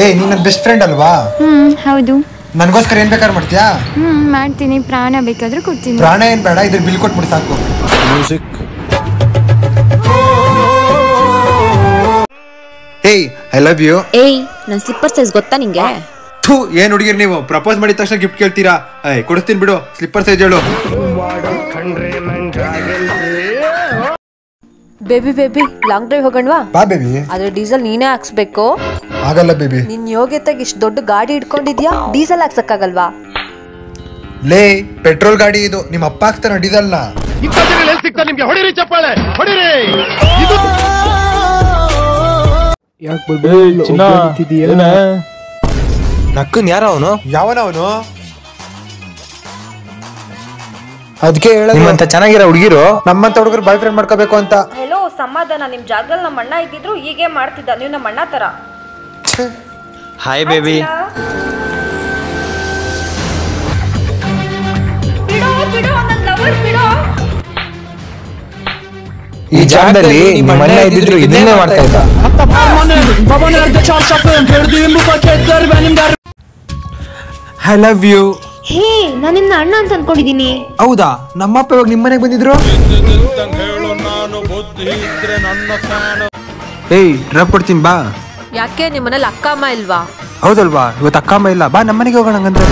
ಏ ನೀನ್ ನನ್ನ ಬೆಸ್ಟ್ ಫ್ರೆಂಡ್ ಅಲ್ವಾ? ಹೌದು. ನನಗೋಸ್ಕರ ಏನ್ ಬೇಕಾದ್ರೂ ಮಾಡ್ತೀಯಾ? ಮಾಡ್ತೀನಿ. ಪ್ರಾಣ ಬೇಕಾದ್ರೂ ಕೊಡ್ತೀನಿ. ಪ್ರಾಣ ಏನ್ ಬೇಡ, ಇದ್ರ ಬಿಲ್ ಕೊಟ್ಬಿಟ್ಟು ಸಾಕು. ಮ್ಯೂಸಿಕ್. ಏಯ್ ಐ ಲವ್ ಯು. ಏಯ್ ನನ್ನ ಸ್ಲಿಪ್ಪರ್ ಸೈಜ್ ಗೊತ್ತಾ ನಿಂಗೆ? ಥೂ, ಏನ್ ಹುಡುಗಿರ್ ನೀವು, ಪ್ರಪೋಸ್ ಮಾಡಿದ ತಕ್ಷಣ ಗಿಫ್ಟ್ ಕೇಳ್ತೀರಾ? ಕೊಡಿಸ್ತೀನಿ ಬಿಡು, ಸ್ಲಿಪ್ಪರ್ ಸೈಜ್ ಹೇಳು. ಬೇಬಿ ಬೇಬಿ ಲಾಂಗ್ ಡ್ರೈವ್ ಹೋಗೋಣವಾ? ಬಾ ಬೇಬಿ. ಆದ್ರೆ ಡೀಸೆಲ್ ನೀನೇ ಹಾಕ್ಸ್ಬೇಕು. ಆಗಲ್ಲ ಬೇಬಿ. ನಿನ್ ಯೋಗ್ಯತೆಗೆ ಇಷ್ಟು ದೊಡ್ಡ ಗಾಡಿ ಇಟ್ಕೊಂಡಿದ್ಯಾ, ಡೀಸೆಲ್ ಹಾಕ್ಸಕ್ಕಾಗಲ್ವಾ? ಲೇ, ಪೆಟ್ರೋಲ್ ಗಾಡಿ ಇದು, ನಿಮ್ಮ ಅಪ್ಪ ಹಾಕ್ತಾನ ಡೀಸೆಲ್ ನ. ನಿಮ್ಗೆ ಹೊಡಿರಿ ಚಪ್ಪಾಳೆ, ಹೊಡಿರಿ. ನಕ್ಕನ್ ಯಾರ ಅವನು? ಯಾವನವನು? ಅದಕ್ಕೆ ಹೇಳೋದು, ನಿಮ್ಮಂತ ಚೆನ್ನಾಗಿರೋ ಹುಡುಗಿರು ನಮ್ಮಂತ ಹುಡುಗರು ಬಾಯ್ ಫ್ರೆಂಡ್ ಮಾಡ್ಕೋಬೇಕು ಅಂತ. ಹೆಲೋ ಸಮಾಧಾನ, ನಿಮ್ ಜಾಗದಲ್ಲಿ ನಮ್ಮ ಅಣ್ಣ ಇದ್ದಿದ್ರು ಹೀಗೆ ಮಾಡ್ತಿದ್ದ. ನೀವು ನಮ್ಮ ಅಣ್ಣ ತರ. Hi baby. ಈ ಜಾಗದಲ್ಲಿ ನಿಮ್ಮ ಅಣ್ಣ ಇದ್ದಿದ್ರು ಇದನ್ನೇ ಮಾಡ್ತಾ ಇದ್ದ. I love you. ಹೇ, ನಾನು ನಿನ್ನ ಅಣ್ಣ ಅಂತ ಅನ್ಕೊಂಡಿದೀನಿ. ಹೌದಾ? ನಮ್ಮಪ್ಪ ಇವಾಗ ನಿಮ್ಮ ಮನೆಗೆ ಬಂದಿದ್ರು. ಏಯ್ ಡ್ರಾಪ್ ಕೊಡ್ತೀನಿ ಬಾ. ಯಾಕೆ ನಿಮ್ಮ ಮನೇಲಿ ಅಕ್ಕ ಅಮ್ಮ ಇಲ್ವಾ? ಹೌದಲ್ವಾ, ಇವತ್ತು ಅಕ್ಕ ಅಮ್ಮ ಇಲ್ಲ, ಬಾ ನಮ್ಮ ಮನೆಗೆ ಹೋಗೋಣ ಹಂಗಂದ್ರೆ.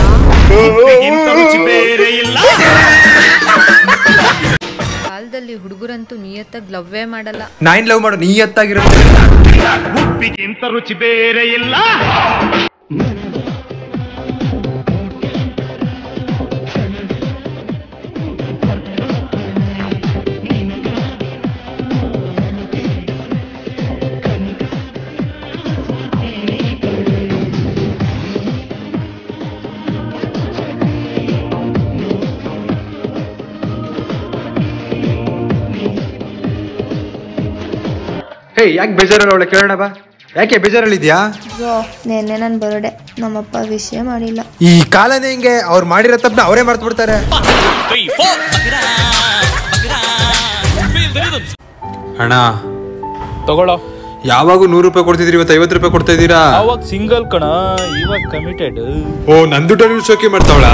ಕಾಲದಲ್ಲಿ ಹುಡುಗರಂತೂ ನಿಯತ್ತಾಗಿ ಲವ್ವೇ ಮಾಡಲ್ಲ. ನಾನ್ ಲವ್ ಮಾಡೋ ನಿಯತ್ತಾಗಿರುತ್ತೆ. ಉಪ್ಪಿಗಿಂತ ರುಚಿ ಬೇರೆ ಇಲ್ಲ. ಹೇ, ಯಾಕೆ ಬೇಜಾರಲ್ಲ ಅವಳೆ? ಕೇಳೋಣ ಬಾ. ಯಾಕೆ ಬೇಜಾರಲ್ಲಿದ್ಯಾ? ನೆನ್ನೆ ನನ್ನ ಬರ್ಡೆ, ನಮ್ಮಪ್ಪ ವಿಷಯ ಮಾಡಿಲ್ಲ. ಈ ಕಾಲನೇ ಹಿಂಗೆ, ಅವ್ರು ಮಾಡಿರೋ ತಪ್ಪನ್ನ ಅವರೇ ಮರ್ತು ಬಿಡ್ತಾರೆ. ಅಣ್ಣ ತಗೊಳ್ಳೋ. ಯಾವಾಗೂ 100 ರೂಪಾಯಿ ಕೊಡ್ತಿದ್ರಿ, ಇವತ್ತು 50 ರೂಪಾಯಿ ಕೊಡ್ತಾ ಇದ್ದೀರಾ? ಅವಾಗ ಸಿಂಗಲ್ ಕಣ, ಇವಾಗ ಕಮಿಟೆಡ್. ಓ, ನಂದು ಶೋಕಿ ಮಾಡ್ತಾವಳ.